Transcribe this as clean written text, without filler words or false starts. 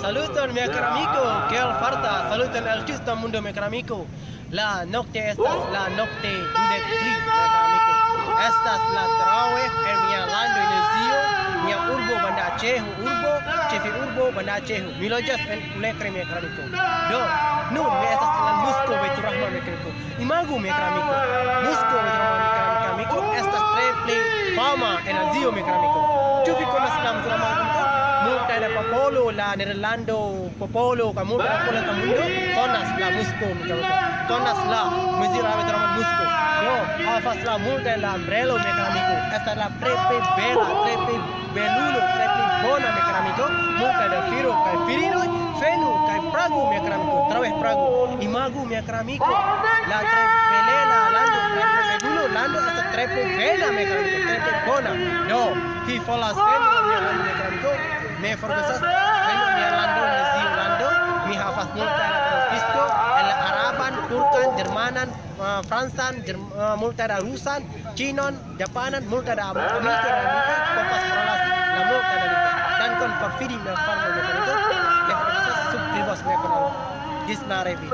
Saluton mi caro amico, che al farta, saluton al giusto mundo mi caro amico. La notte estas la notte de tri, mi caro amico. Estas la trawe en mia lando Indonesia, mia urbo banda Cehu urbo, cefi urbo banda Cehu. Mi lojas en kulekre mi caro amico. Do, nun mi estas la Musco Baitur Rahman mi caro amico. Imagu mi caro amico. Musco Baitur Rahman mi caro amico, estas tre play fama en Azio mi caro amico. Chupi konas nam Baitur Rahman multa da popolo la Nerlando popolo kamu da popolo kamundo konas la Musco konas la muzira Baitur Rahman Musco yo afas la multa la umbrello mecanico esta la trepe bella trepe belulo trepe bona mecanico multa da firo kai firino fenu kai pragu mecanico trawe pragu imagu mecanico la trepe lela lando trepe belulo lando esta trepe bella mecanico trepe bona yo fi folas fenu mecanico me forgesas fenu lando nezio lando mi hafas multa da disco el araban turkan jermanan Fransan, multa da Rusan, Chinon, Japanan, multa da Amerika, kopas prolas, la multa da Liga. Dan kon perfidi me farmo me kanito, le forgesas subtribos me kanal. Gis na revi.